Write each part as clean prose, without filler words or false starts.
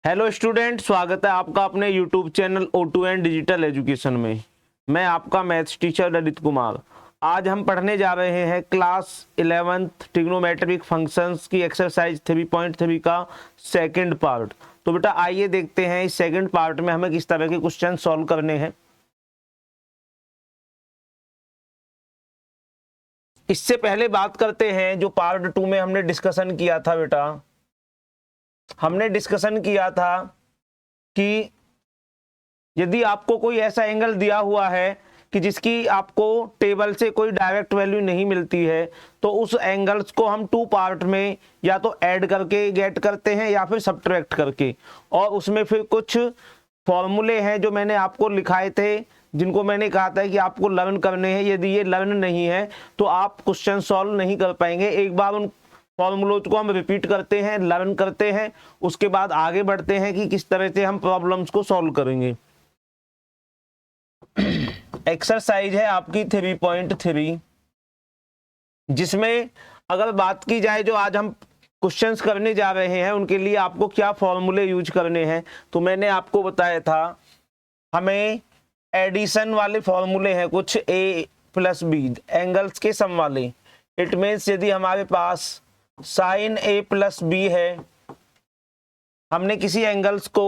Hello student, स्वागत है आपका अपने YouTube channel O2N digital education में। मैं आपका मैथ्स टीचर ललित कुमार। आज हम पढ़ने जा रहे हैं क्लास 11th ट्रिग्नोमेट्रिक फंक्शंस की एक्सरसाइज 3.3 का सेकंड पार्ट। तो बेटा आइए देखते हैं इस सेकंड पार्ट में हमें किस तरह के क्वेश्चन सॉल्व करने हैं। इससे पहले बात करते हैं जो पार्ट 2 में हमने डिस्कशन किया था। बेटा हमने डिस्कशन किया था कि यदि आपको कोई ऐसा एंगल दिया हुआ है कि जिसकी आपको टेबल से कोई डायरेक्ट वैल्यू नहीं मिलती है, तो उस एंगल्स को हम 2 पार्ट में या तो ऐड करके गेट करते हैं या फिर सब्ट्रैक्ट करके। और उसमें फिर कुछ फॉर्मूले हैं जो मैंने आपको लिखाए थे, जिनको मैंने कहा था कि आपको लर्न करने हैं। यदि ये लर्न नहीं है तो आप क्वेश्चन सॉल्व नहीं कर पाएंगे। एक बार उन फॉर्मूलोज को हम रिपीट करते हैं, लर्न करते हैं, उसके बाद आगे बढ़ते हैं कि किस तरह से हम प्रॉब्लम्स को सॉल्व करेंगे। एक्सरसाइज है आपकी 3.3, जिसमें अगर बात की जाए जो आज हम क्वेश्चंस करने जा रहे हैं उनके लिए आपको क्या फॉर्मूले यूज करने हैं। तो मैंने आपको बताया था हमें एडिशन वाले फॉर्मूले हैं कुछ, a प्लस बी एंगल्स के सम वाले। इट मीन्स यदि हमारे पास साइन a प्लस बी है, हमने किसी एंगल्स को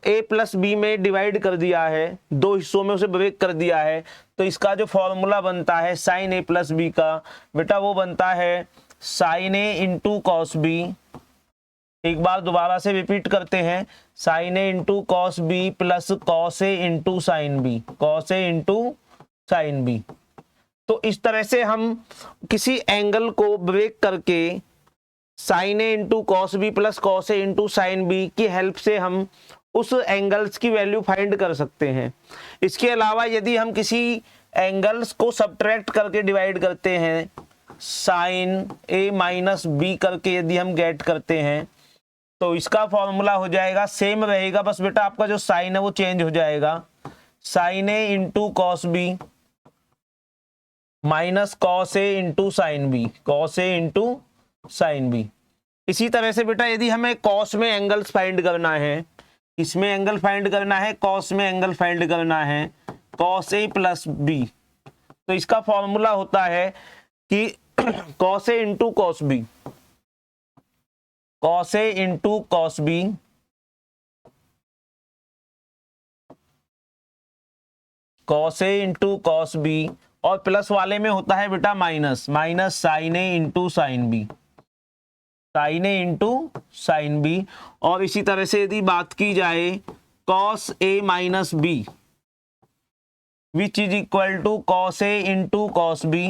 a प्लस बी में डिवाइड कर दिया है, 2 हिस्सों में उसे ब्रेक कर दिया है, तो इसका जो फॉर्मूला बनता है साइन a प्लस बी का, बेटा वो बनता है sine a into cos b. एक बार दोबारा से रिपीट करते हैं, sine a into cos B plus cos a into sine B, cos a into sine B. तो इस तरह से हम किसी एंगल को ब्रेक करके sine a into cos B plus cos a into sine b की हेल्प से हम उस एंगल्स की वैल्यू फाइंड कर सकते हैं। इसके अलावा यदि हम किसी एंगल्स को सब्ट्रैक्ट करके डिवाइड करते हैं, साइन a माइनस बी करके यदि हम गेट करते हैं, तो इसका फॉर्मूला हो जाएगा, सेम रहेगा, बस बेटा आपका जो साइन है वो चेंज हो जाएगा, sine a into cos B minus cos a into sine B, cos a into sine b. इसी तरह से बेटा यदि हमें कॉस में एंगल्स फाइंड करना है, इसमें एंगल फाइंड करना है, कॉस में एंगल फाइंड करना है, कॉस a प्लस बी, तो इसका फॉर्मूला होता है कि cos a into cos b, cos a into cos b cos a into cos b, और प्लस वाले में होता है बेटा minus, minus sine a into sine b, sine a into sine b. और इसी तरह से यदि बात की जाए cos a minus B which is equal to cos a into cos b,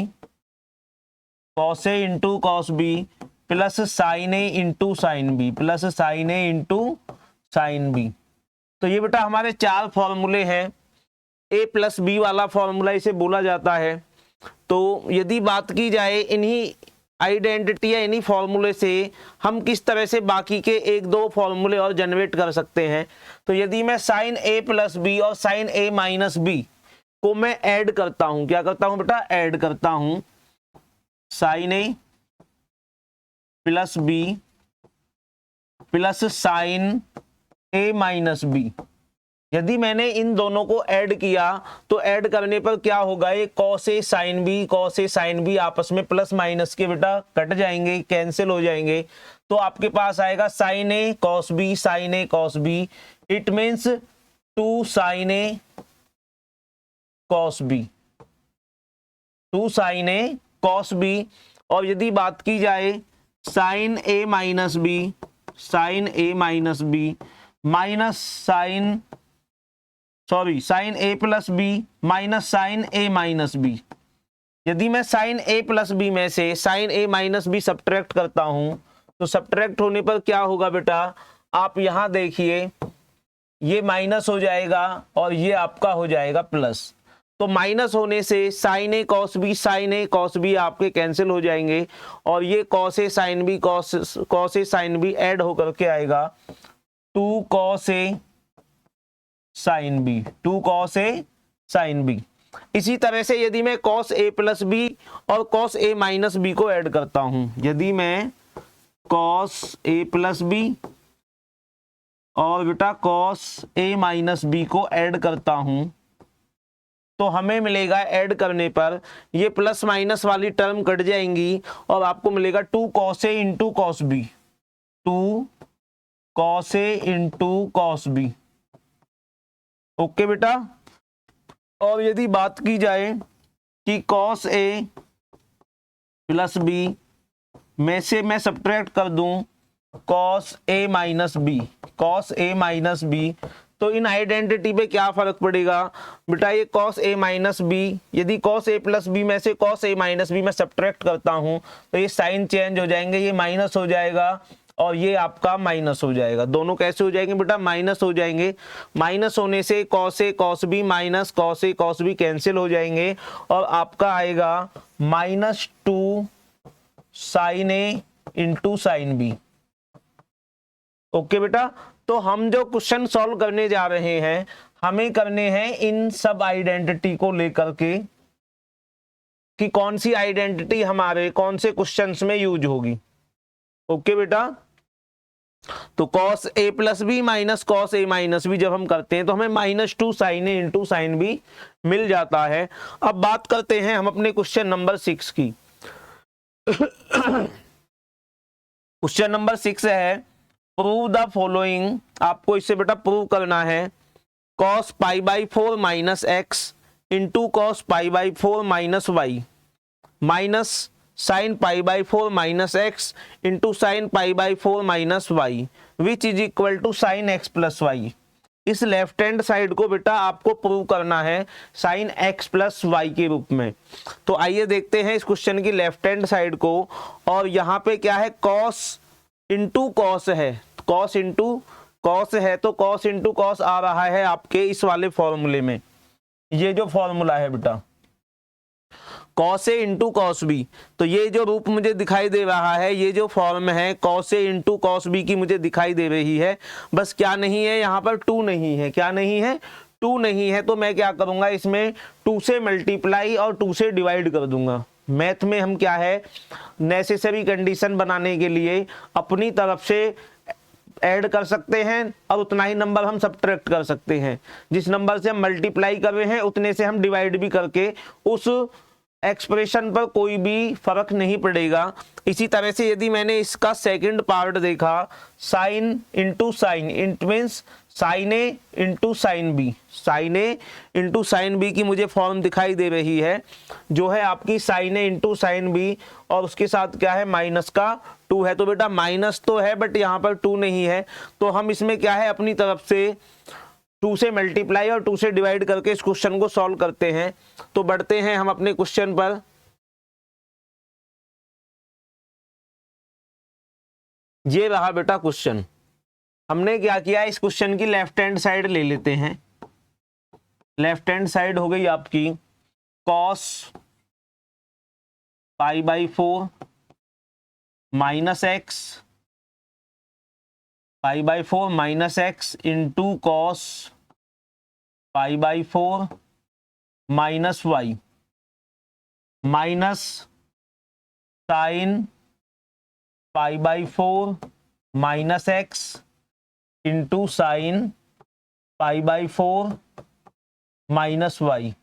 cos a into cos B plus sine a into sine B, plus sine a into sine B. तो ये बेटा हमारे 4 फॉर्मूले हैं। a प्लस बी वाला formula इसे बोला जाता है। तो यदि बात की जाए इन्हीं आइडेंटिटी या इन्हीं फॉर्मूले से हम किस तरह से बाकी के 1-2 फॉर्मूले और जनरेट कर सकते हैं। तो यदि मैं साइन a प्लस बी और साइन a माइनस बी को मैं ऐड करता हूं, क्या करता हूं बेटा, ऐड करता हूं, sine a plus b plus sine a minus b. यदि मैंने इन दोनों को ऐड किया तो ऐड करने पर क्या होगा, ये cos A sine B, cos A sine B आपस में प्लस माइनस के बेटा कट जाएंगे, कैंसिल हो जाएंगे। तो आपके पास आएगा sine a cos b, sine a cos b. It means 2 sine a cos b, 2 sine a cos b. और यदि बात की जाए sine a minus b, sine a minus b minus sine sine a plus b minus sine a minus b. यदि मैं sine a plus b में से sine a minus b subtract करता हूं, तो सब्ट्रैक्ट होने पर क्या होगा बेटा, आप यहां देखिए, ये माइनस हो जाएगा और ये आपका हो जाएगा प्लस। तो माइनस होने से sine a cos b, sine a cos b आपके कैंसिल हो जाएंगे, और ये cos a sine B, cos a sine b add होकर के आएगा 2 cos a sine b, 2 cos a sine b. इसी तरह से यदि मैं कॉस a प्लस बी और कॉस a माइनस बी को ऐड करता हूं, यदि मैं कॉस a प्लस बी और बेटा कॉस ए माइनस बी को ऐड करता हूं तो हमें मिलेगा, ऐड करने पर ये प्लस माइनस वाली टर्म कट जाएंगी और आपको मिलेगा 2 cos A into cos b, 2 cos A into cos B. Okay बेटा। और यदि बात की जाए कि कॉस ए प्लस बी में से मैं सब्ट्रैक्ट कर दूं cos A minus B, cos A minus B, तो इन आइडेंटिटी पे क्या फर्क पड़ेगा बेटा, ये कॉस ए माइनस बी, यदि कॉस ए प्लस बी में से कॉस ए माइनस बी में सब्ट्रैक्ट करता हूं तो ये साइन चेंज हो जाएंगे, ये माइनस हो जाएगा और ये आपका माइनस हो जाएगा। दोनों कैसे हो जाएंगे बेटा, माइनस हो जाएंगे। माइनस होने से cos A cos B minus cos A cos B cancel हो जाएंगे और आपका आएगा -2 साइन ए इंटू साइन बी। ओके बेटा। तो हम जो क्वेश्चन सॉल्व करने जा रहे हैं हमें करने हैं इन सब आइडेंटिटी को लेकर के कि कौन सी आइडेंटिटी हमारे कौन से क्वेश्चंस में यूज होगी। ओके बेटा। तो cos a plus b minus cos A minus B जब हम करते हैं तो हमें -2 साइन ए इंटू साइन बी मिल जाता है। अब बात करते हैं हम अपने क्वेश्चन नंबर 6 की। क्वेश्चन नंबर 6 है प्रूव द फॉलोइंग। आपको इससे बेटा प्रूव करना है cos π/4 minus x into cos π/4 minus y minus sine π/4 minus x into sine π/4 minus y which is equal to sine x plus y. इस left hand side को बेटा आपको प्रूव करना है साइन एक्स प्लस वाई के रूप में। तो आइए देखते हैं इस क्वेश्चन की लेफ्ट हैंड साइड को। और यहाँ पे क्या है, कॉस इंटू कॉस है, कॉस इंटू कॉस है, तो कॉस इंटू कॉस आ रहा है आपके इस वाले फॉर्मूले में। ये जो फॉर्मूला है बेटा कॉस ए इंटू कॉस बी, तो ये जो रूप मुझे दिखाई दे रहा है, ये जो फॉर्म है cos A into cos b की मुझे दिखाई दे रही है। बस क्या नहीं है यहाँ पर, 2 नहीं है। क्या नहीं है, 2 नहीं है। तो मैं क्या करूंगा, इसमें 2 से मल्टीप्लाई और 2 से डिवाइड कर दूंगा। मैथ में हम क्या है, नेसेसरी कंडीशन बनाने के लिए अपनी तरफ से ऐड कर सकते हैं और उतना ही नंबर हम सब्ट्रैक्ट कर सकते हैं। जिस नंबर से हम मल्टीप्लाई कर रहे हैं उतने से हम डिवाइड भी करके उस एक्सप्रेशन पर कोई भी फर्क नहीं पड़ेगा। इसी तरह से यदि मैंने इसका सेकंड पार्ट देखा, sine into sine, it means sine A into sine b, sine A into sine b की मुझे फॉर्म दिखाई दे रही है जो है आपकी साइन ए इंटू साइन बी, और उसके साथ क्या है, माइनस का 2 है। तो बेटा माइनस तो है बट यहाँ पर 2 नहीं है। तो हम इसमें क्या है, अपनी तरफ से 2 से मल्टीप्लाई और 2 से डिवाइड करके इस क्वेश्चन को सॉल्व करते हैं। तो बढ़ते हैं हम अपने क्वेश्चन पर। ये रहा बेटा क्वेश्चन। हमने क्या किया, इस क्वेश्चन की लेफ्ट हैंड साइड ले लेते हैं। लेफ्ट हैंड साइड हो गई आपकी cos π/4 minus x, π/4 minus x into cos π/4 minus y minus sine π/4 minus x into sine π/4 minus y.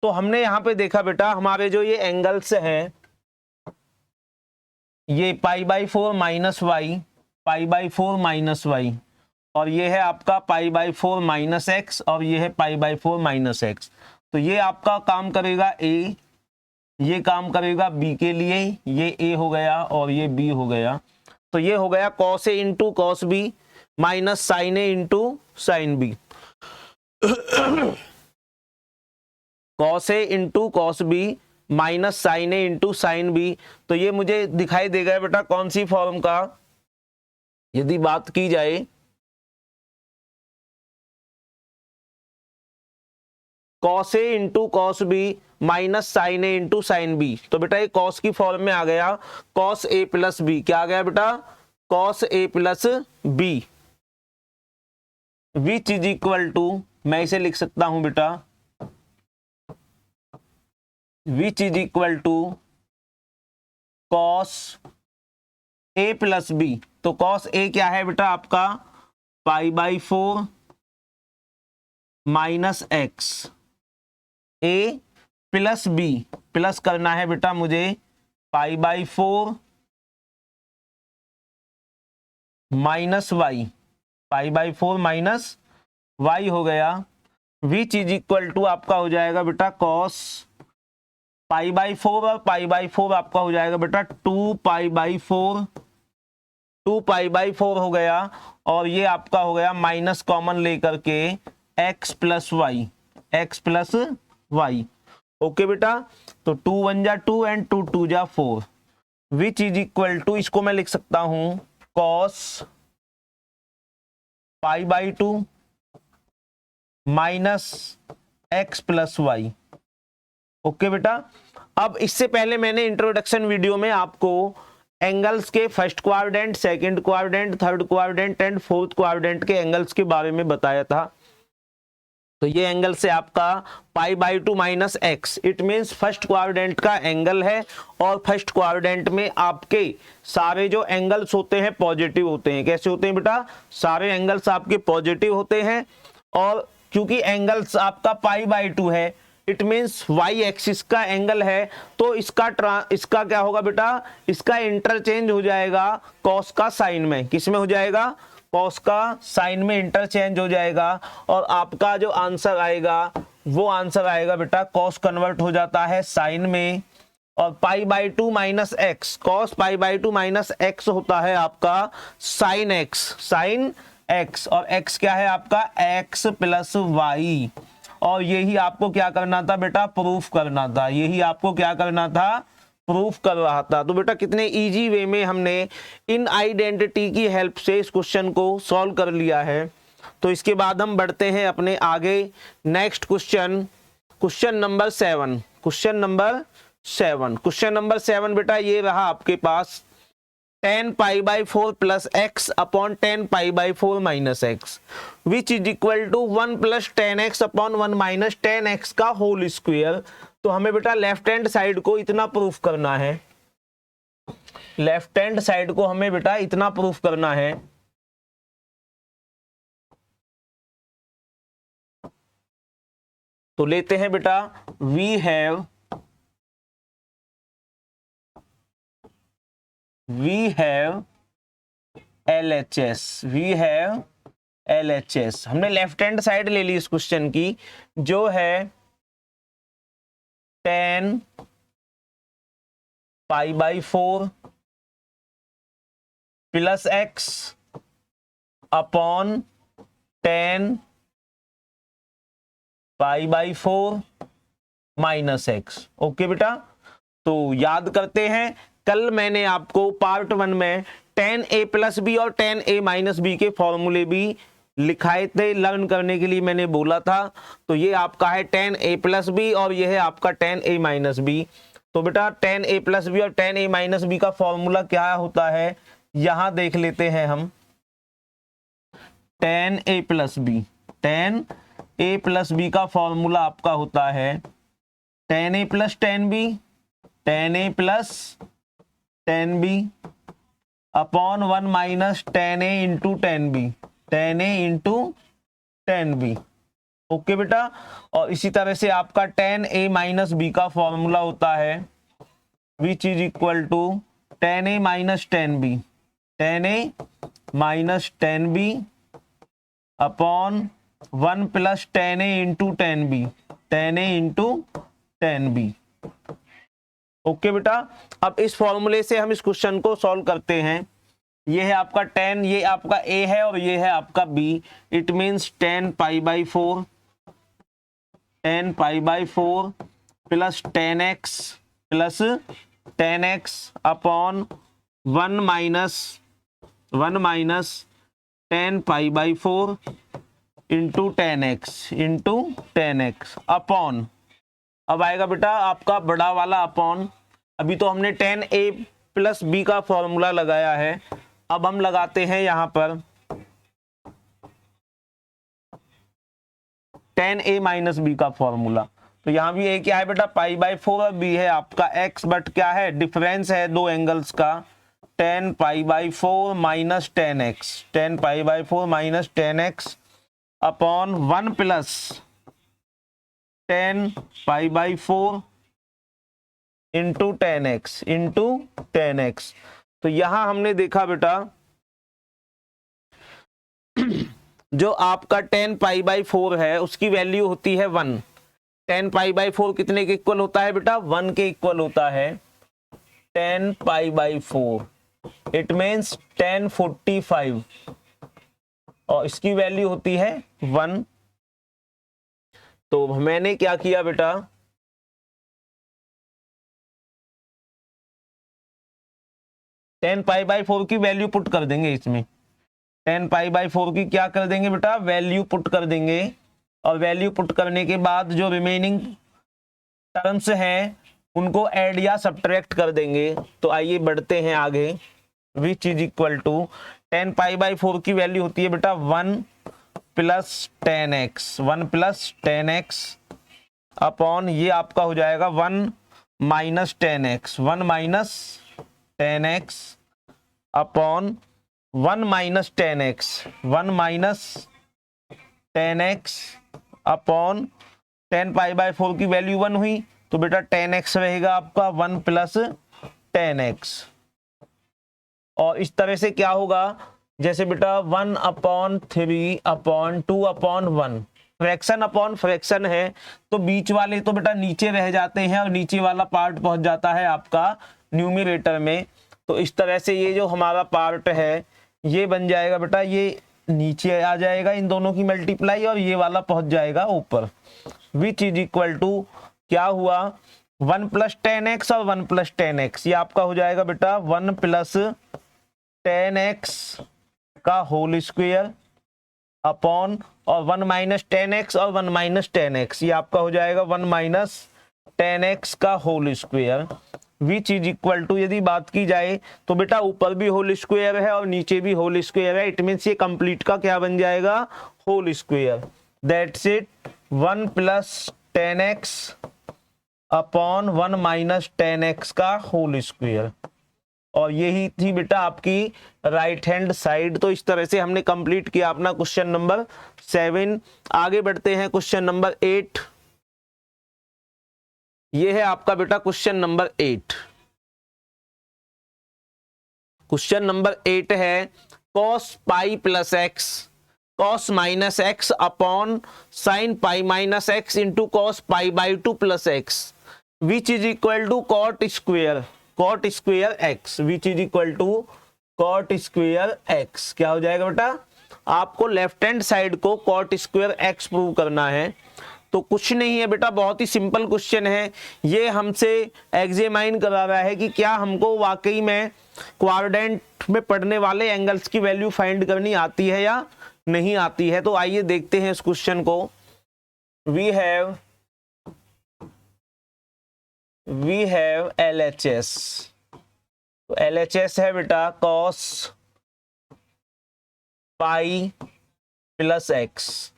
तो हमने यहां पे देखा बेटा हमारे जो ये एंगल्स हैं, ये π/4 माइनस वाई, π/4 माइनस वाई, और ये है आपका π/4 माइनस एक्स, और ये है π/4 माइनस एक्स। तो ये आपका काम करेगा ए, ये काम करेगा बी के लिए, ये ए हो गया और ये बी हो गया। तो ये हो गया कॉस ए into cos B minus sine ए इंटू साइन बी, कॉस ए into cos B minus sine ए इंटू साइन बी। तो ये मुझे दिखाई देगा बेटा कौन सी फॉर्म का, यदि बात की जाए कॉस ए into cos B minus sine ए इंटू साइन बी, तो बेटा ये कॉस की फॉर्म में आ गया कॉस ए प्लस बी। क्या आ गया बेटा, cos a plus b, which is equal to, मैं इसे लिख सकता हूं बेटा which is equal to cos a plus b. तो कॉस ए क्या है बेटा आपका π/4 minus x, a plus b, plus करना है बेटा मुझे π/4 माइनस वाई, π/4 माइनस वाई हो गया, विच इज इक्वल टू आपका हो जाएगा बेटा कॉस π/4 और π/4 आपका हो जाएगा बेटा 2π/4, 2π/4 हो गया, और ये आपका हो गया माइनस कॉमन लेकर के x plus y, x plus y. Okay बेटा, तो 2 1 जा 2 एंड 2 2 जा 4, विच इज इक्वल टू, इसको मैं लिख सकता हूं cos π/2 minus x plus y. Okay बेटा, अब इससे पहले मैंने इंट्रोडक्शन वीडियो में आपको एंगल्स के first quadrant, second quadrant, third quadrant and fourth quadrant के एंगल्स के बारे में बताया था। तो ये एंगल से आपका π/2 minus x, it means first quadrant का एंगल है, और फर्स्ट क्वाड्रेंट में आपके सारे जो एंगल्स होते हैं पॉजिटिव होते हैं। कैसे होते हैं बेटा? सारे एंगल्स आपके पॉजिटिव होते हैं, और क्योंकि एंगल्स आपका π/2 है, इट मीन्स वाई एक्सिस का एंगल है, तो इसका क्या होगा बेटा? इसका इंटरचेंज हो जाएगा कॉस का साइन में। किस में हो जाएगा? कॉस का साइन में इंटरचेंज हो जाएगा, और आपका जो आंसर आएगा वो आंसर आएगा बेटा कॉस कन्वर्ट हो जाता है साइन में, और π/2 minus x, cos π/2 minus x होता है आपका साइन एक्स, साइन एक्स, और एक्स क्या है आपका? X plus y. और यही आपको क्या करना था बेटा? प्रूफ करना था। यही आपको क्या करना था? प्रूफ कर रहा था। तो बेटा कितने इजी वे में हमने इन आइडेंटिटी की हेल्प से इस क्वेश्चन को सॉल्व कर लिया है। तो इसके बाद हम बढ़ते हैं अपने आगे next question, question number 7। Question number 7, question number 7 बेटा ये रहा आपके पास 10 π/4 plus x upon 10 π/4 minus x, which is equal to 1 plus 10x upon 1 minus 10x का होल स्क्वायर। तो हमें बेटा लेफ्ट हैंड साइड को इतना प्रूफ करना है, लेफ्ट हैंड साइड को हमें बेटा इतना प्रूफ करना है। तो लेते हैं बेटा, we have LHS, we have LHS। हमने लेफ्ट हैंड साइड ले ली इस क्वेश्चन की, जो है 10 π/4 plus x upon 10 π/4 minus x. Okay बेटा, तो याद करते हैं, कल मैंने आपको पार्ट 1 में 10a प्लस बी और 10a माइनस बी के फॉर्मूले भी लिखाए थे, लर्न करने के लिए मैंने बोला था। तो ये आपका है 10a प्लस बी और ये है आपका 10a माइनस बी। तो बेटा 10a प्लस बी और 10a माइनस बी का फॉर्मूला क्या होता है, यहां देख लेते हैं हम। 10a plus b, 10a plus b का फॉर्मूला आपका होता है 10a plus 10b, 10a plus 10b upon 1 minus 10a into 10b, 10a into 10b। Okay बेटा, और इसी तरह से आपका 10a माइनस बी का फॉर्मूला होता है which is equal to 10a minus 10b, 10a minus 10b upon 1 plus 10a into 10b, 10a into 10b। Okay बेटा, अब इस फॉर्मूले से हम इस क्वेश्चन को सॉल्व करते हैं। ये है आपका 10, ये आपका a है और ये है आपका b, it means 10 π/4, 10 π/4 plus 10x plus 10x upon 1 minus 10 π/4 into 10x upon, अब आएगा बेटा आपका बड़ा वाला अपॉन। अभी तो हमने 10a प्लस बी का फॉर्मूला लगाया है, अब हम लगाते हैं यहां पर 10a माइनस बी का फॉर्मूला। तो यहां भी a क्या है बेटा? π/4 और b है आपका x, बट क्या है? डिफरेंस है दो एंगल्स का, ten pi by 4 minus 10x, 10 pi by 4 minus 10x upon 1 plus 10 pi by 4 into 10x। तो यहां हमने देखा बेटा जो आपका 10 पाई बाई 4 है उसकी वैल्यू होती है 1। 10 पाई बाई 4 कितने के इक्वल होता है बेटा? 1 के इक्वल होता है। 10 पाई बाई 4 इट मीन्स 1045 और इसकी वैल्यू होती है 1। तो मैंने क्या किया बेटा, टेन पाई बाई 4 की वैल्यू पुट कर देंगे इसमें। 10 पाई बाई 4 की क्या कर देंगे बेटा? वैल्यू पुट कर देंगे। और वैल्यू पुट करने के बाद जो रिमेनिंग टर्म्स हैं उनको ऐड या सब्ट्रैक्ट कर देंगे। तो आइए बढ़ते हैं आगे। Which is equal to 10 pi by 4 की वैल्यू होती है बेटा 1 plus 10x, 1 plus 10x upon ये आपका हो जाएगा 1 minus 10x, 1 minus 10x upon 1 minus 10x, 1 minus 10x upon 10 pi by 4 की वैल्यू 1 हुई तो बेटा 10x रहेगा आपका 1 प्लस 10x। और इस तरह से क्या होगा, जैसे बेटा 1 upon 3 upon 2 upon 1, fraction upon fraction है तो बीच वाले तो बेटा नीचे रह जाते हैं और नीचे वाला पार्ट पहुंच जाता है आपका न्यूमरेटर में। तो इस तरह से ये जो हमारा पार्ट है ये बन जाएगा बेटा, ये नीचे आ जाएगा इन दोनों की मल्टीप्लाई और ये वाला पहुंच जाएगा ऊपर। विच इज इक्वल टू क्या हुआ 1 प्लस 10x और 1 प्लस 10x, ये आपका हो जाएगा बेटा 1 प्लस 10x का होल स्क्वायर अपॉन और 1 माइनस 10x और 1 माइनस 10x, ये आपका हो जाएगा 1 माइनस 10x का whole square. Which is equal to यदि बात की जाए तो बेटा ऊपर भी होल स्क्वायर है और नीचे भी होल स्क्वायर है। इट मीन्स ये कंप्लीट का क्या बन जाएगा? Whole square. That's it 1 plus 10x upon 1 minus 10x का होल स्क्वायर। और यही थी बेटा आपकी राइट हैंड साइड। तो इस तरह से हमने कंप्लीट किया अपना क्वेश्चन नंबर 7। आगे बढ़ते हैं क्वेश्चन नंबर 8। ये है आपका बेटा क्वेश्चन नंबर 8। क्वेश्चन नंबर 8 है cos pi plus x cos minus x upon sine pi minus x into cos pi by 2 plus x which is equal to cot square x, which is equal to cot square x. क्या हो जाएगा बेटा? आपको left hand side को cot square x prove करना है। तो कुछ नहीं है बेटा, बहुत ही सिंपल क्वेश्चन है। ये हमसे एग्जामाइन करा रहा है कि क्या हमको वाकई में क्वाड्रेंट में पढ़ने वाले एंगल्स की वैल्यू फाइंड करनी आती है या नहीं आती है। तो आइए देखते हैं इस क्वेश्चन को। We have LHS। तो LHS है बेटा cos pi plus x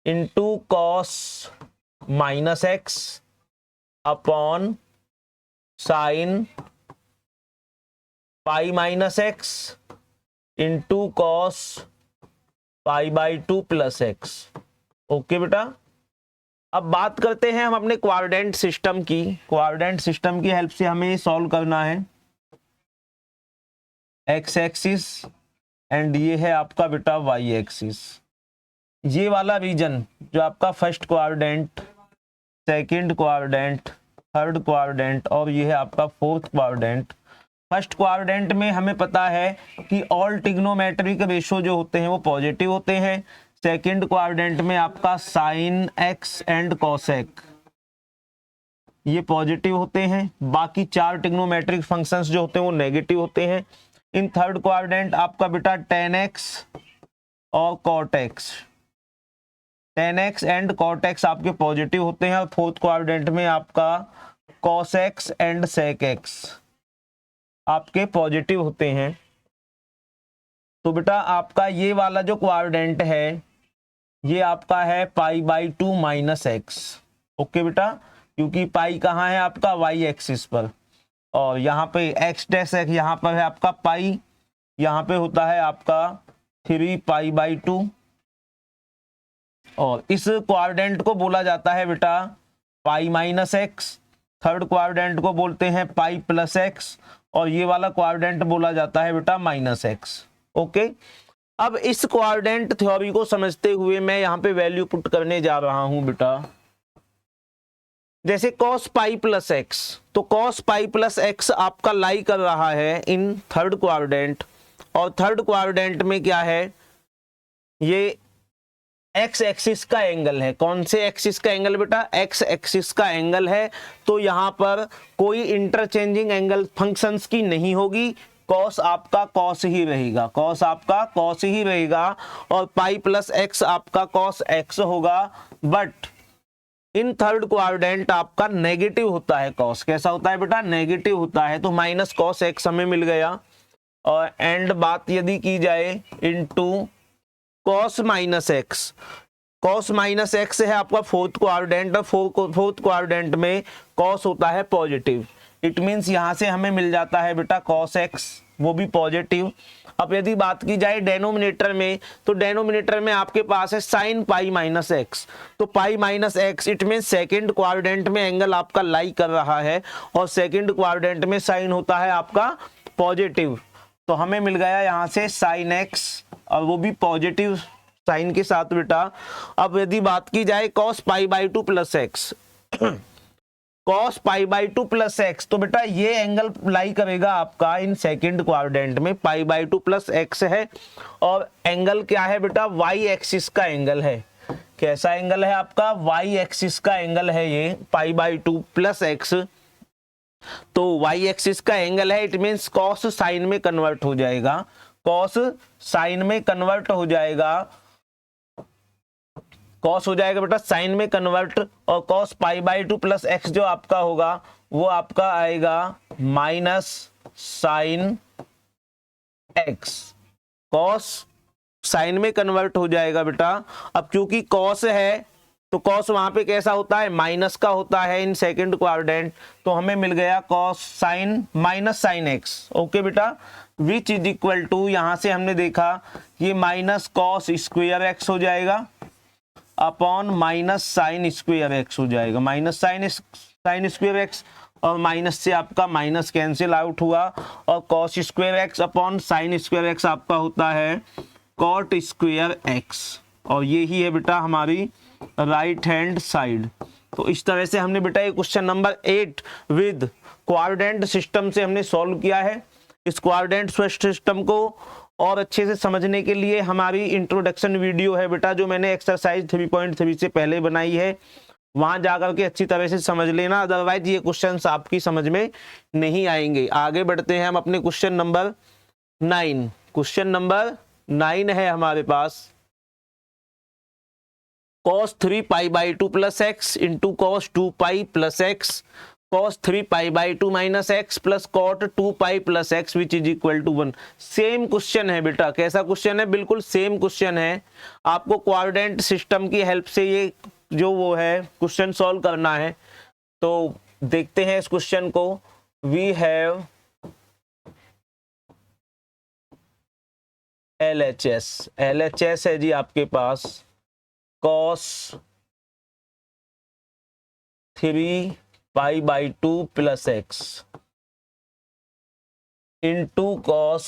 into cos minus x upon sine pi minus x into cos pi by 2 plus x. Okay बेटा, अब बात करते हैं हम अपने क्वाड्रेंट सिस्टम की। क्वाड्रेंट सिस्टम की हेल्प से हमें सॉल्व करना है। एक्स एक्सिस एंड ये है आपका बेटा वाई एक्सिस। ये वाला रीजन जो आपका first quadrant, second quadrant, third quadrant और ये है आपका फोर्थ क्वाड्रेंट। फर्स्ट क्वाड्रेंट में हमें पता है कि ऑल ट्रिग्नोमेट्रिक रेशो जो होते हैं वो पॉजिटिव होते हैं। सेकंड क्वाड्रेंट में आपका साइन एक्स एंड कॉसेक ये पॉजिटिव होते हैं। बाकी 4 ट्रिग्नोमेट्रिक फंक्शंस जो होते हैं वो नेगेटिव होते हैं। इन थर्ड क्वाड्रेंट आपका बेटा tan x और cot x, tan x and cot x आपके पॉजिटिव होते हैं। और फोर्थ क्वाड्रेंट में आपका cos x and sec x आपके पॉजिटिव होते हैं। तो बेटा आपका ये वाला जो क्वाड्रेंट है ये आपका है पाई बाई 2 माइनस एक्स। ओके बेटा, क्योंकि पाई कहाँ है आपका वाई एक्सिस पर। और यहाँ पे एक्स डैश एक्स यहाँ पर है आपका पाई, यहाँ पे होता है आपका 3 पाई/2 और इस क्वाड्रेंट को बोला जाता है बेटा पाई-x, थर्ड क्वाड्रेंट को बोलते हैं पाई+x और ये वाला क्वाड्रेंट बोला जाता है बेटा -x। ओके, अब इस क्वाड्रेंट थ्योरी को समझते हुए मैं यहाँ पे वैल्यू पुट करने जा रहा हूं बेटा। जैसे cos π+x, तो cos π+x आपका लाई कर रहा है इन थर्ड क्वाड्रेंट, और थर्ड क्वाड्रेंट में क्या है, ये एक्स एक्सिस का एंगल है। कौन से एक्सिस का एंगल बेटा? एक्स एक्सिस का एंगल है। तो यहां पर कोई इंटरचेंजिंग एंगल फंक्शंस की नहीं होगी, कॉस आपका कॉस ही रहेगा, कॉस आपका कॉस ही रहेगा और π+x आपका कॉस x होगा। बट इन थर्ड क्वाड्रेंट आपका नेगेटिव होता है कॉस। कैसा होता है बेटा? नेगेटिव होता है। तो -cos x हमें मिल गया। और एंड बात यदि की जाए into cos -x, cos -x है आपका फोर्थ क्वाड्रेंट और फोर्थ क्वाड्रेंट में cos होता है पॉजिटिव। इट मींस यहां से हमें मिल जाता है बेटा cos x, वो भी पॉजिटिव। अब यदि बात की जाए डेनोमिनेटर में, तो डेनोमिनेटर में आपके पास है sin π-x, तो π-x it means second quadrant में एंगल आपका लाई कर रहा है और सेकंड क्वाड्रेंट में साइन होता है आपका पॉजिटिव। तो हमें मिल गया यहां से sin x और वो भी पॉजिटिव साइन के साथ बेटा। अब यदि बात की जाए cos π/2 + x, cos π/2 + x, तो बेटा ये एंगल लाई करेगा आपका इन सेकंड क्वाड्रेंट में, π/2 + x है और एंगल क्या है बेटा? y एक्सिस का एंगल है। कैसा एंगल है आपका? y एक्सिस का एंगल है ये π/2 + x। तो y एक्सिस का एंगल है, इट मींस cos साइन में कन्वर्ट हो जाएगा, cos साइन में कन्वर्ट हो जाएगा, cos हो जाएगा बेटा साइन में कन्वर्ट, और cos π/2 + x जो आपका होगा वो आपका आएगा -sin x। cos साइन में कन्वर्ट हो जाएगा बेटा। अब क्योंकि cos है तो cos वहां पे कैसा होता है? माइनस का होता है इन सेकंड क्वाड्रेंट। तो हमें मिल गया cos sine -sin x। Okay बेटा, विच इज इक्वल टू, यहां से हमने देखा ये -cos² x हो जाएगा अपॉन -sin² x हो जाएगा, sin² x और माइनस से आपका माइनस कैंसिल आउट हुआ और cos² x upon sin² x आपका होता है cot² x। और ये ही है बेटा हमारी राइट हैंड साइड। तो इस तरह से हमने बेटा ये question number 8 with quadrant system से हमने सॉल्व किया है। इस क्वाड्रेंट सिस्टम को और अच्छे से समझने के लिए हमारी इंट्रोडक्शन वीडियो है बेटा, जो मैंने एक्सरसाइज 3.3 से पहले बनाई है, वहां जाकर के अच्छी तरह से समझ लेना, अदरवाइज ये क्वेश्चंस आपकी समझ में नहीं आएंगे। आगे बढ़ते हैं हम अपने क्वेश्चन नंबर 9। क्वेश्चन नंबर 9 है हमारे पास cos 3π/2 + x into cos 2π + x, cos 3π/2 - x plus cot 2π + x which is equal to 1। Same question है बेटा। कैसा क्वेश्चन है? बिल्कुल सेम क्वेश्चन है। आपको क्वाड्रेंट सिस्टम की हेल्प से ये जो वो है क्वेश्चन सॉल्व करना है। तो देखते हैं इस क्वेश्चन को। वी हैव LHS है जी आपके पास cos 3π/2 + x into cos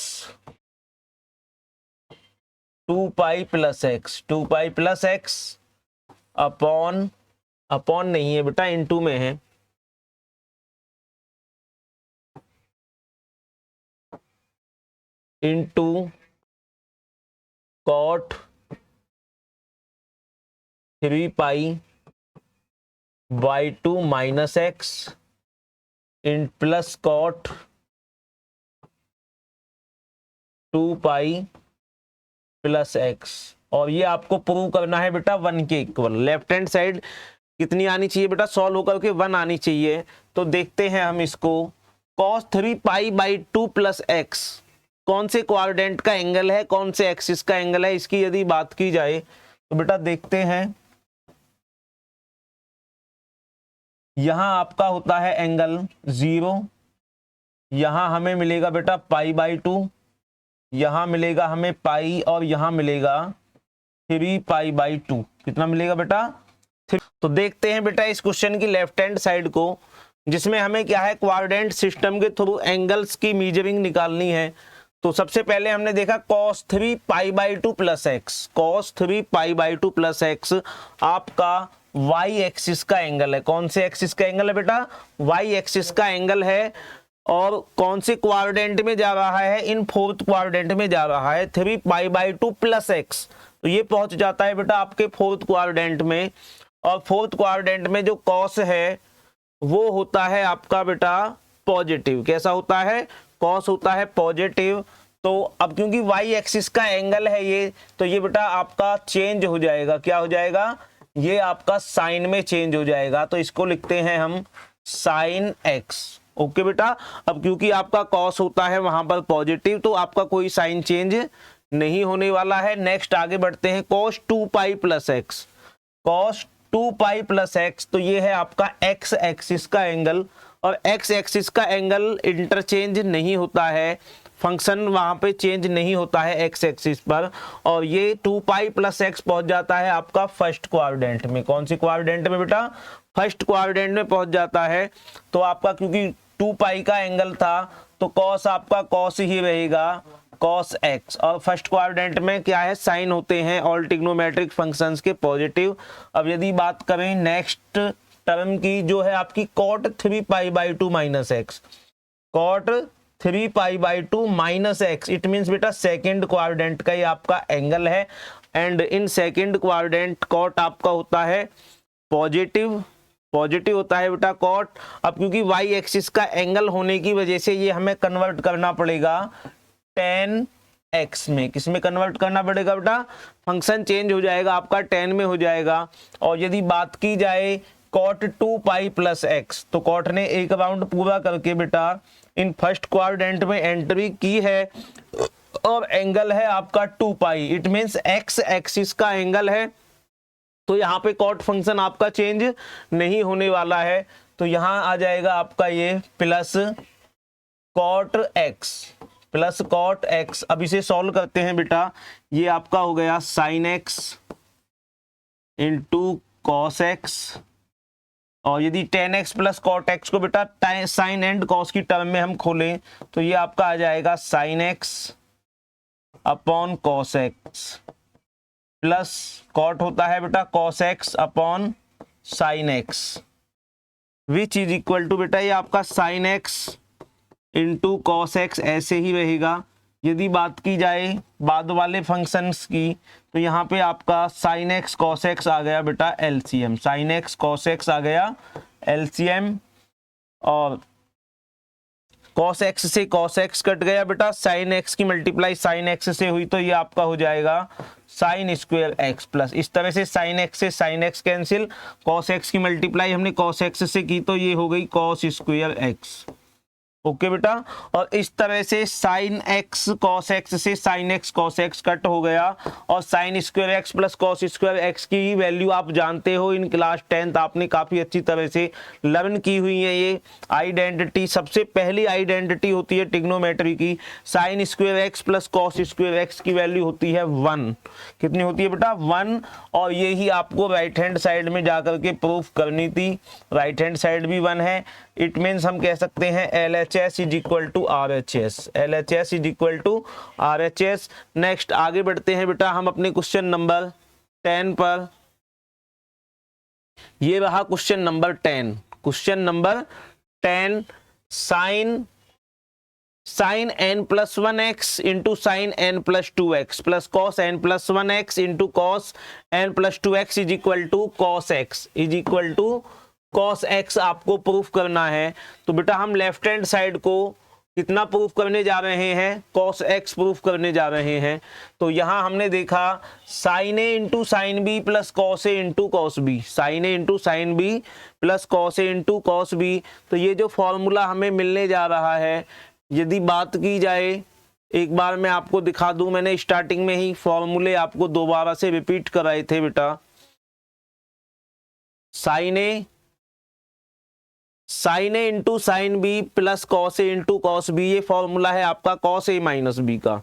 2π + x, 2π + x upon नहीं है बेटा, इंटू में है, into cot 3π/2 - x in plus cot 2π + x। और ये आपको प्रूव करना है बेटा 1 के इक्वल। लेफ्ट हैंड साइड कितनी आनी चाहिए बेटा? सॉल्व होकर के 1 आनी चाहिए। तो देखते हैं हम इसको। cos 3π/2 + x कौन से क्वाड्रेंट का एंगल है, कौन से एक्सिस का एंगल है, इसकी यदि बात की जाए तो बेटा देखते हैं। यहां आपका होता है एंगल 0 यहाँ हमें मिलेगा बेटा π/2, यहाँ मिलेगा हमें पाई और यहाँ मिलेगा 3π/2। कितना मिलेगा बेटा? तो देखते हैं बेटा इस क्वेश्चन की लेफ्ट हैंड साइड को, जिसमें हमें क्या है क्वाड्रेंट सिस्टम के थ्रू एंगल्स की मेजरिंग निकालनी है। तो सबसे पहले हमने देखा cos 3π/2 plus x, cos 3π/2 plus x आपका y एक्सिस का एंगल है। कौन से एक्सिस का एंगल है बेटा? y एक्सिस का एंगल है। और कौन से क्वाड्रेंट में जा रहा है? इन फोर्थ क्वाड्रेंट में जा रहा है। 3π/2 प्लस एक्स, तो ये पहुंच जाता है बेटा आपके फोर्थ क्वाड्रेंट में। और फोर्थ क्वाड्रेंट में जो कॉस है वो होता है आपका बेटा पॉजिटिव। कैसा होता है? कॉस होता है पॉजिटिव। तो अब क्योंकि वाई एक्सिस का एंगल है ये, तो ये बेटा आपका चेंज हो जाएगा। क्या हो जाएगा? ये आपका साइन में चेंज हो जाएगा। तो इसको लिखते हैं हम साइन एक्स। ओके बेटा। अब क्योंकि आपका कॉस होता है वहां पर पॉजिटिव, तो आपका कोई साइन चेंज नहीं होने वाला है। नेक्स्ट आगे बढ़ते हैं। cos 2π plus x, cos 2π plus x, तो ये है आपका एक्स एक्सिस का एंगल। और एक्स एक्सिस का एंगल इंटरचेंज नहीं होता है, फंक्शन वहां पे चेंज नहीं होता है एक्स एक्सिस पर। और ये 2π प्लस एक्स पहुंच जाता है आपका फर्स्ट क्वाड्रेंट में। कौन सी क्वाड्रेंट में बेटा? फर्स्ट क्वाड्रेंट में पहुंच जाता है। तो आपका क्योंकि 2π का एंगल था, तो कॉस आपका कॉस ही रहेगा, cos x। और फर्स्ट क्वाड्रेंट में क्या है? साइन होते हैं ऑल ट्रिग्नोमेट्रिक फंक्शंस के पॉजिटिव। अब यदि बात करें नेक्स्ट टर्म की, जो है आपकी cot 3π/2 minus x, cot 3π/2 minus x, it means बेटा सेकेंड क्वाड्रेंट का ये आपका एंगल है। And in second quadrant cot आपका होता है पॉजिटिव, पॉजिटिव होता है बेटा cot। अब क्योंकि y एक्सिस का एंगल होने की वजह से ये हमें कन्वर्ट करना पड़ेगा tan x में। किस में कन्वर्ट करना पड़ेगा बेटा? फंक्शन चेंज हो जाएगा आपका tan में हो जाएगा। और यदि बात की जाए cot 2π प्लस एक्स, तो cot ने एक राउंड पूरा करके बेटा इन फर्स्ट क्वाड्रेंट में एंट्री की है और एंगल है आपका 2π, इट मीन्स एक्स एक्सिस का एंगल है। तो यहाँ पे cot फंक्शन आपका चेंज नहीं होने वाला है। तो यहाँ आ जाएगा आपका ये plus cot x, plus cot x। अब इसे सॉल्व करते हैं बेटा। ये आपका हो गया sine x into cos x. और यदि tan x plus cot x को बेटा साइन एंड कॉस की टर्म में हम खोलें, तो ये आपका आ जाएगा sine x upon cos x, plus cot होता है बेटा cos x upon sine x, which is equal to बेटा ये आपका sine x into cos x ऐसे ही रहेगा। यदि बात की जाए बाद वाले फंक्शंस की, तो यहाँ पे आपका साइन एक्स कॉस एक्स आ गया बेटा LCM, sine x cos x आ गया एलसीएम। और कॉस एक्स से कॉस एक्स कट गया बेटा, साइन एक्स की मल्टीप्लाई साइन एक्स से हुई, तो ये आपका हो जाएगा साइन स्क्वायर एक्स प्लस। इस तरह से साइन एक्स से sine x cancel, cos x की मल्टीप्लाई हमने कॉस एक्स से की, तो ये हो गई कॉस स्क्वायर एक्स। ओके बेटा। और इस तरह से साइन एक्स कॉस एक्स से sign x cos x cut हो गया। और sine square x plus cos square x की वैल्यू आप जानते हो, इन क्लास 10th आपने काफी अच्छी तरह से लर्न की हुई है। ये आइडेंटिटी सबसे पहली आइडेंटिटी होती है ट्रिग्नोमेट्री की। Sine square x plus cos square x की वैल्यू होती है 1। कितनी होती है बेटा? 1। और ये ही आपको राइट हैंड साइड में जाकर के प्रूफ करनी थी। राइट हैंड साइड भी 1 है, इट मीन्स हम कह सकते हैं LHS is equal to RHS, LHS is equal to RHS। Next आगे बढ़ते हैं बेटा हम अपने क्वेश्चन नंबर 10 पर। ये रहा question number 10। Question number 10, sine n plus 1x into sine n plus 2x plus cos n plus 1x into cos n plus 2x is equal to cos x is equal to cos x आपको proof करना है। तो बेटा हम left hand side को कितना proof करने जा रहे हैं? cos x प्रूफ करने जा रहे हैं। तो यहां हमने देखा sine a into sine B plus cos a into cos b, sine a into sine B plus cos a into cos b. तो ये जो फॉर्मूला हमें मिलने जा रहा है, यदि बात की जाए, एक बार मैं आपको दिखा दूं, मैंने स्टार्टिंग में ही फॉर्मूले आपको दोबारा से रिपीट कराए थे बेटा। Sine a sine A into sine B plus cos A into cos b, ये फॉर्मूला है आपका कॉस ए माइनस बी का।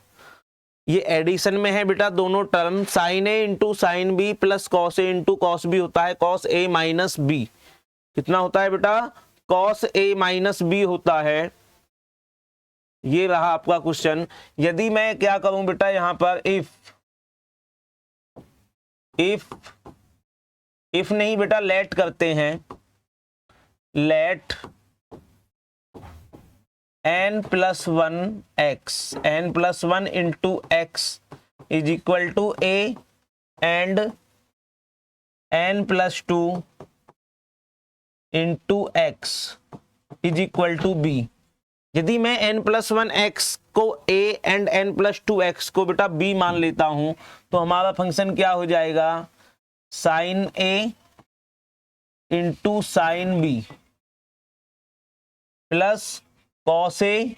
ये एडिशन में है बेटा दोनों टर्म, साइन ए into sine B plus cos ए इंटू कॉस बी होता है कॉस ए माइनस बी। कितना होता है बेटा? कॉस ए माइनस बी होता है। ये रहा आपका क्वेश्चन। यदि मैं क्या करूं बेटा यहां पर, इफ नहीं बेटा लेट करते हैं, let n plus one into x is equal to a and n plus two into x is equal to b. यदि मैं n प्लस वन एक्स को a and n plus two x को बेटा b मान लेता हूं तो हमारा फंक्शन क्या हो जाएगा? Sine a into sine B plus cos A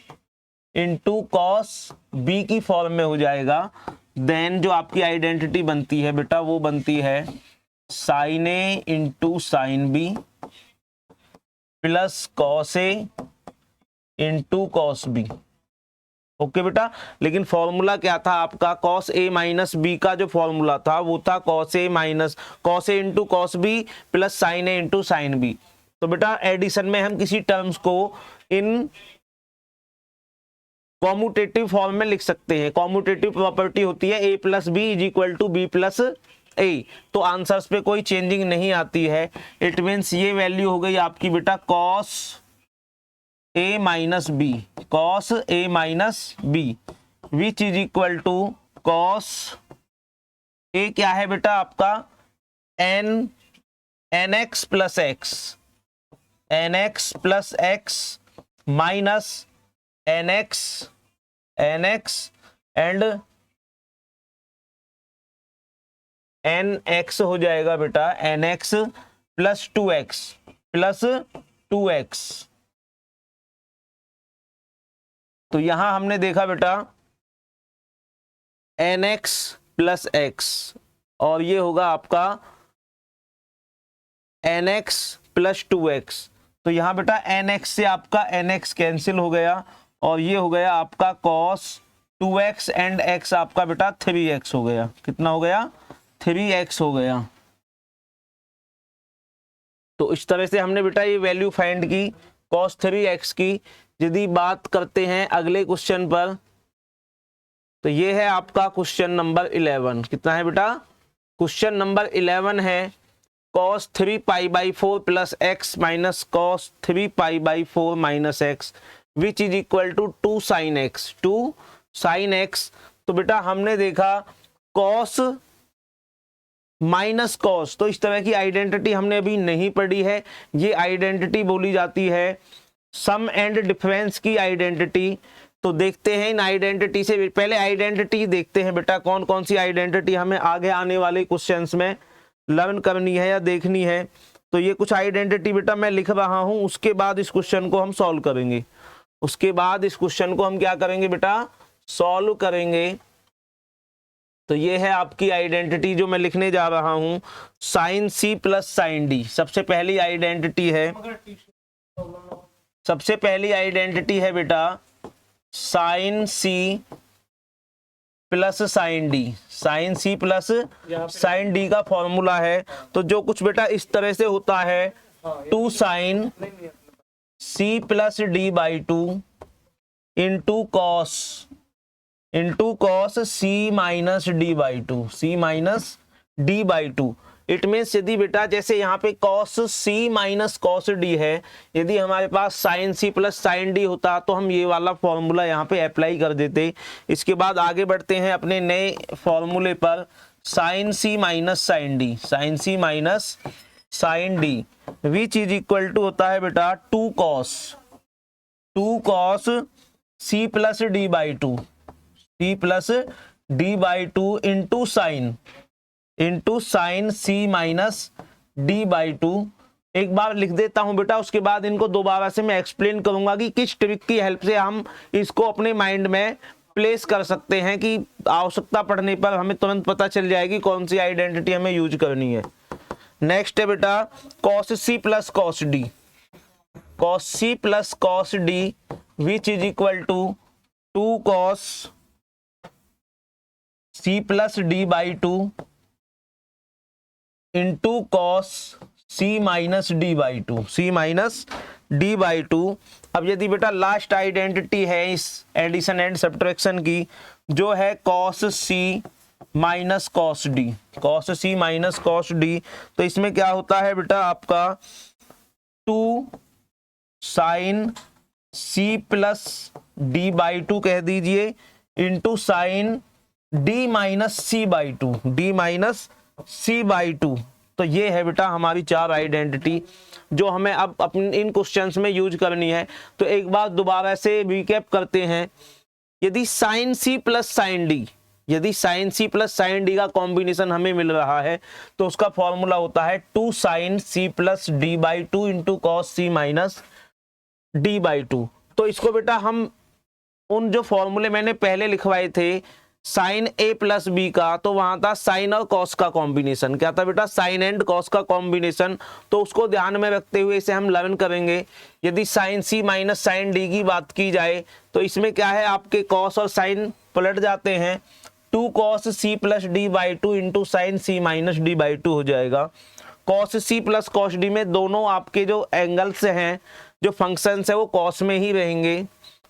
into cos b की फॉर्म में हो जाएगा। देन जो आपकी आइडेंटिटी बनती है बेटा वो बनती है साइन ए into sine B plus cos ए इंटू कॉस बी। ओके बेटा, लेकिन फॉर्मूला क्या था आपका? कॉस ए माइनस बी का जो फॉर्मूला था वो था कॉस ए into cos B plus sine ए इंटू साइन बी। तो बेटा एडिशन में हम किसी टर्म्स को इन कॉम्यूटेटिव फॉर्म में लिख सकते हैं। कॉम्यूटेटिव प्रॉपर्टी होती है A plus B is equal to B plus A, तो आंसर्स पे कोई चेंजिंग नहीं आती है। इट मीन्स ये वैल्यू हो गई आपकी बेटा cos A minus B, cos A minus B which is equal to cos ए क्या है बेटा आपका? N x plus x minus N x and N x हो जाएगा बेटा N x plus two x. तो यहां हमने देखा बेटा एन एक्स प्लस एक्स और ये होगा आपका N x plus two x. तो यहां बेटा एन एक्स से आपका एन एक्स कैंसिल हो गया और ये हो गया आपका कॉस 2x एंड x आपका बेटा 3x हो गया। कितना हो गया? 3x हो गया। तो इस तरह से हमने बेटा ये वैल्यू फाइंड की cos 3x की। यदि बात करते हैं अगले क्वेश्चन पर तो ये है आपका क्वेश्चन नंबर 11। कितना है बेटा? क्वेश्चन नंबर 11 है cos 3π/4 प्लस x माइनस cos 3π/4 माइनस x which is equal to 2 sin x। तो बेटा हमने देखा cos माइनस cos, तो इस तरह की आइडेंटिटी हमने अभी नहीं पढ़ी है। ये आइडेंटिटी बोली जाती है सम एंड डिफरेंस की आइडेंटिटी। तो देखते हैं इन आइडेंटिटी से, पहले आइडेंटिटी देखते हैं बेटा कौन कौन सी आइडेंटिटी हमें आगे आने वाले क्वेश्चंस में लर्न करनी है या देखनी है। तो ये कुछ आइडेंटिटी बेटा मैं लिख रहा हूं, उसके बाद इस क्वेश्चन को हम सॉल्व करेंगे। उसके बाद इस क्वेश्चन को हम क्या करेंगे बेटा? सॉल्व करेंगे। तो ये है आपकी आइडेंटिटी जो मैं लिखने जा रहा हूं, साइन सी प्लस साइन डी। सबसे पहली आइडेंटिटी है बेटा साइन सी प्लस साइन डी। साइन सी प्लस साइन डी का फॉर्मूला है। तो जो कुछ बेटा इस तरह से होता है 2 sine C plus D by 2 into cos C minus D by 2। It means यदि बेटा जैसे यहाँ पे cos c minus cos d है, यदि हमारे पास sin c plus sine d होता तो हम ये वाला फॉर्मूला यहाँ पे अप्लाई कर देते। इसके बाद आगे बढ़ते हैं अपने नए फॉर्मूले पर, sin c minus sine d which is equal to होता है बेटा 2 cos c plus D by 2 into sine C minus D by 2। एक बार लिख देता हूं बेटा, उसके बाद इनको दोबारा से मैं एक्सप्लेन करूंगा कि किस ट्रिक की हेल्प से हम इसको अपने माइंड में प्लेस कर सकते हैं कि आवश्यकता पड़ने पर हमें तुरंत पता चल जाएगी कौन सी आइडेंटिटी हमें यूज करनी है। नेक्स्ट है बेटा cos c plus cos d। Cos C plus cos d which is equal to 2 cos C plus D by 2 into cos C minus D by 2, c minus D by 2। अब यदि बेटा last identity है इस addition and subtraction की, जो है cos सी minus cos d, cos सी minus cos D, तो इसमें क्या होता है बेटा आपका 2 sine C plus D by 2 कह दीजिए into sine d minus c by 2, d minus c by 2। तो ये है बेटा हमारी 4 आइडेंटिटी जो हमें अब अपने इन क्वेश्चंस में यूज करनी है। तो एक बार दोबारा से रिकैप करते हैं। यदि साइन सी प्लस साइन डी, यदि साइन सी प्लस साइन डी का कॉम्बिनेशन हमें मिल रहा है तो उसका फॉर्मूला होता है 2 sine C plus D by 2 into cos C minus D by 2। तो इसको बेटा हम उन जो फॉर्मूले मैंने पहले लिखवाए थे साइन ए प्लस बी का, तो वहां था साइन और कॉस का कॉम्बिनेशन। क्या था बेटा? साइन एंड कॉस का कॉम्बिनेशन। तो उसको ध्यान में रखते हुए इसे हम लर्न करेंगे। यदि साइन सी माइनस साइन डी की बात की जाए तो इसमें क्या है, आपके कॉस और साइन पलट जाते हैं। 2 cos C plus D by 2 into sine C minus D by 2 हो जाएगा। कॉस सी प्लस कॉस डी में दोनों आपके जो एंगल्स हैं, जो फंक्शंस है, वो कॉस में ही रहेंगे,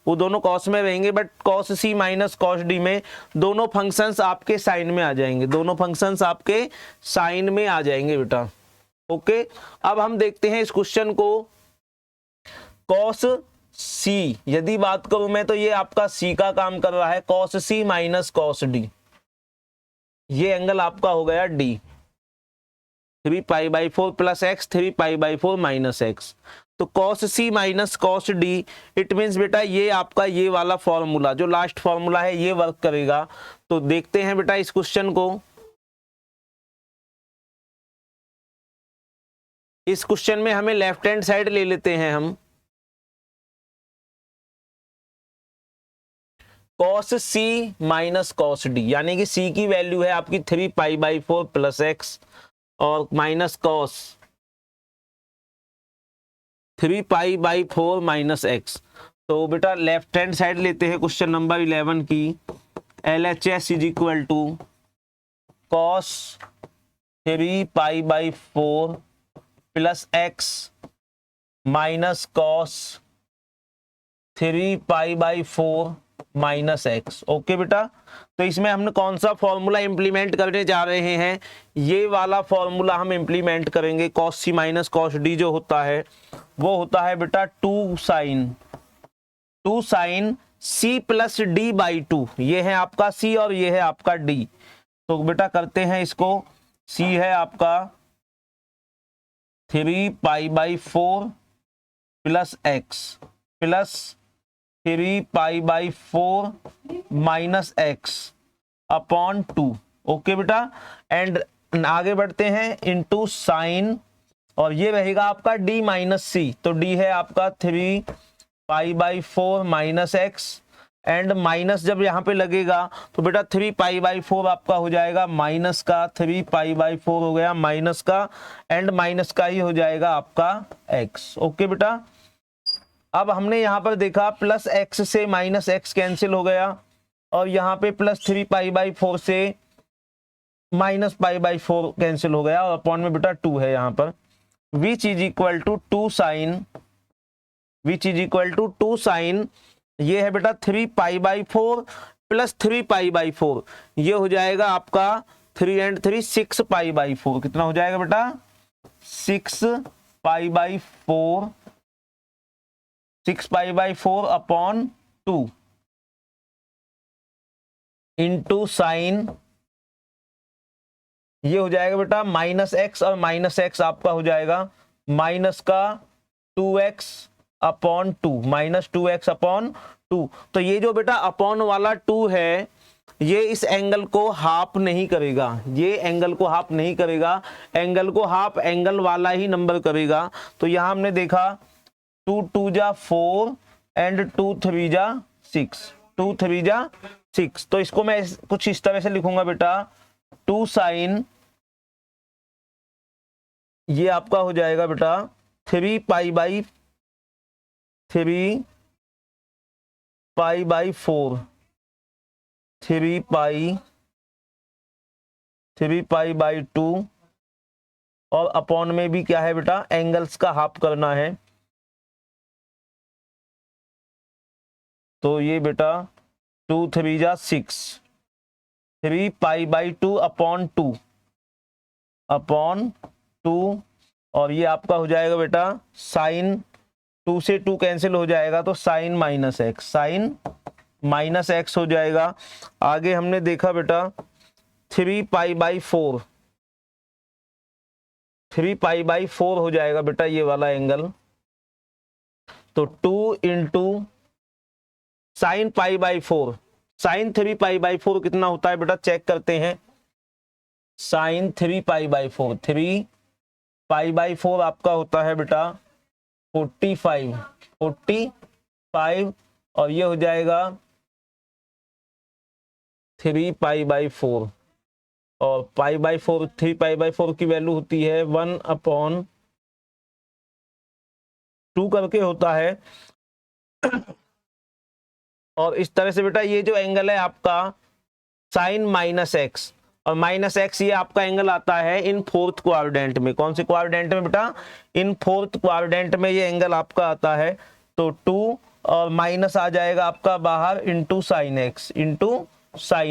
वो दोनों कॉस में रहेंगे। But cos C minus cos D में दोनों फंक्शंस आपके साइन में आ जाएंगे, दोनों फंक्शंस आपके साइन में आ जाएंगे बेटा। ओके, अब हम देखते हैं इस क्वेश्चन को। कॉस सी, यदि बात करूं मैं तो ये आपका सी का काम कर रहा है। कॉस सी माइनस कॉस डी, ये एंगल आपका हो गया D. 3 pi by 4 plus x, 3 pi by 4 minus x. तो cos C minus cos D, it means बेटा ये आपका ये वाला फॉर्मूला, जो लास्ट फॉर्मूला है, ये वर्क करेगा। तो देखते हैं बेटा इस क्वेश्चन को। इस क्वेश्चन में हमें लेफ्ट हैंड साइड ले लेते हैं हम। कॉस सी माइनस कॉस डी, यानी कि सी की वैल्यू है आपकी 3 पाई बाई 4 प्लस एक्स और minus cos 3 pi by 4 minus x. तो बेटा लेफ्ट हैंड साइड लेते हैं क्वेश्चन नंबर 11 की। LHS is equal to cos 3 pi by 4 plus x minus cos 3 pi by 4 minus x. Okay बेटा, तो इसमें हमने कौन सा फॉर्मूला इंप्लीमेंट करने जा रहे हैं? ये वाला फॉर्मूला हम इंप्लीमेंट करेंगे। कॉस सी माइनस कॉस डी जो होता है वो होता है बेटा 2 sine C plus D by 2। ये है आपका सी और ये है आपका डी। तो बेटा करते हैं इसको। सी है आपका 3 pi by 4 plus x plus 3 pi by 4 minus x upon 2। Okay बेटा, एंड आगे बढ़ते हैं इनटू साइन, और ये रहेगा आपका d माइनस सी। तो d है आपका 3 pi by 4 minus x, and minus जब यहाँ पे लगेगा तो बेटा 3 पाई बाई 4 आपका हो जाएगा माइनस का, 3 पाई बाई 4 हो गया माइनस का, एंड माइनस का ही हो जाएगा आपका x। ओके बेटा, अब हमने यहाँ पर देखा प्लस एक्स से माइनस एक्स कैंसिल हो गया, और यहाँ पे प्लस 3 पाई बाई 4 से माइनस पाई बाई 4 कैंसिल हो गया, और अपॉन में बेटा 2 है यहाँ पर। Which is equal to 2 sine, which is equal to 2 sine, ये है बेटा 3 pi by 4 plus 3 pi by 4, ये हो जाएगा आपका 3 एंड 3 6 पाई बाई 4। कितना हो जाएगा बेटा? 6 पाई by 4, 6 pi by 4 upon 2 into sign, ये हो जाएगा बेटा माइनस एक्स, और माइनस एक्स आपका हो जाएगा माइनस का 2x upon 2, minus 2x upon 2। तो ये जो बेटा अपॉन वाला 2 है, ये इस एंगल को हाफ नहीं करेगा, ये एंगल को हाफ नहीं करेगा, एंगल को हाफ एंगल वाला ही नंबर करेगा। तो यहां हमने देखा 2 2 जा 4 एंड 2 3 जा 6, 2 3 जा 6। तो इसको मैं कुछ इस तरह से लिखूंगा बेटा 2 साइन, ये आपका हो जाएगा बेटा 3 pi by 3 pi by 4, 3 pi by 2, और अपॉन में भी क्या है बेटा, एंगल्स का हाफ करना है। तो ये बेटा 2 3 जा 6, 3 पाई बाई 2 अपॉन 2, और ये आपका हो जाएगा बेटा साइन, 2 से 2 कैंसिल हो जाएगा तो साइन माइनस एक्स हो जाएगा। आगे हमने देखा बेटा 3 पाई बाई 4, 3 पाई बाई 4 हो जाएगा बेटा ये वाला एंगल। तो 2 into sine pi by 4, sine 3 pi by 4 कितना होता है बेटा, चेक करते हैं। Sine 3 pi by 4, 3 pi by 4 आपका होता है बेटा 45, और ये हो जाएगा 3 पाई बाई 4, और पाई बाई 4, 3 पाई बाई 4 की वैल्यू होती है 1/2 करके होता है। और इस तरह से बेटा ये जो एंगल है आपका साइन माइनस एक्स, और माइनस एक्स ये आपका एंगल आता है इन फोर्थ क्वाड्रेंट में। कौन से क्वाड्रेंट में बेटा, इन फोर्थ क्वाड्रेंट में ये एंगल आपका आता है। तो 2 और माइनस आ जाएगा आपका बाहर इंटू साइन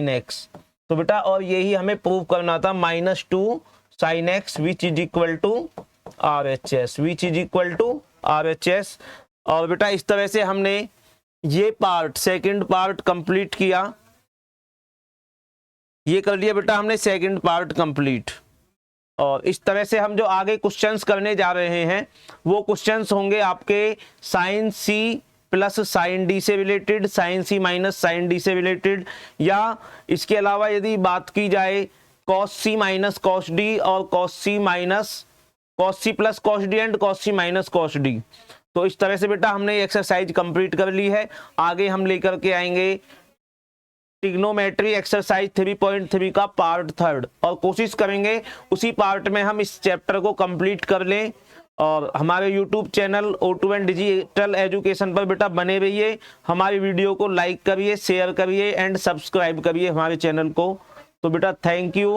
एक्स। तो बेटा और यही हमें प्रूव करना था, -2 sine X which is equal to RHS, और बेटा इस तरह से हमने ये पार्ट, सेकंड पार्ट कंप्लीट किया। ये कर लिया बेटा हमने सेकंड पार्ट कंप्लीट। और इस तरह से हम जो आगे क्वेश्चंस करने जा रहे हैं वो क्वेश्चंस होंगे आपके साइन सी प्लस साइन डी से रिलेटेड, साइन सी माइनस साइन डी से रिलेटेड, या इसके अलावा यदि बात की जाए कॉस सी माइनस कॉस डी, और cos C plus cos D and cos C minus cos D. तो इस तरह से बेटा हमने एक्सरसाइज कंप्लीट कर ली है। आगे हम लेकर के आएंगे ट्रिग्नोमेट्री एक्सरसाइज 3.3 का पार्ट 3, और कोशिश करेंगे उसी पार्ट में हम इस चैप्टर को कंप्लीट कर लें। और हमारे YouTube channel O2N digital education पर बेटा बने रहिए, हमारी वीडियो को लाइक करिए, शेयर करिए एंड सब्सक्राइब करिए हमारे चैनल को। तो बेटा थैंक यू।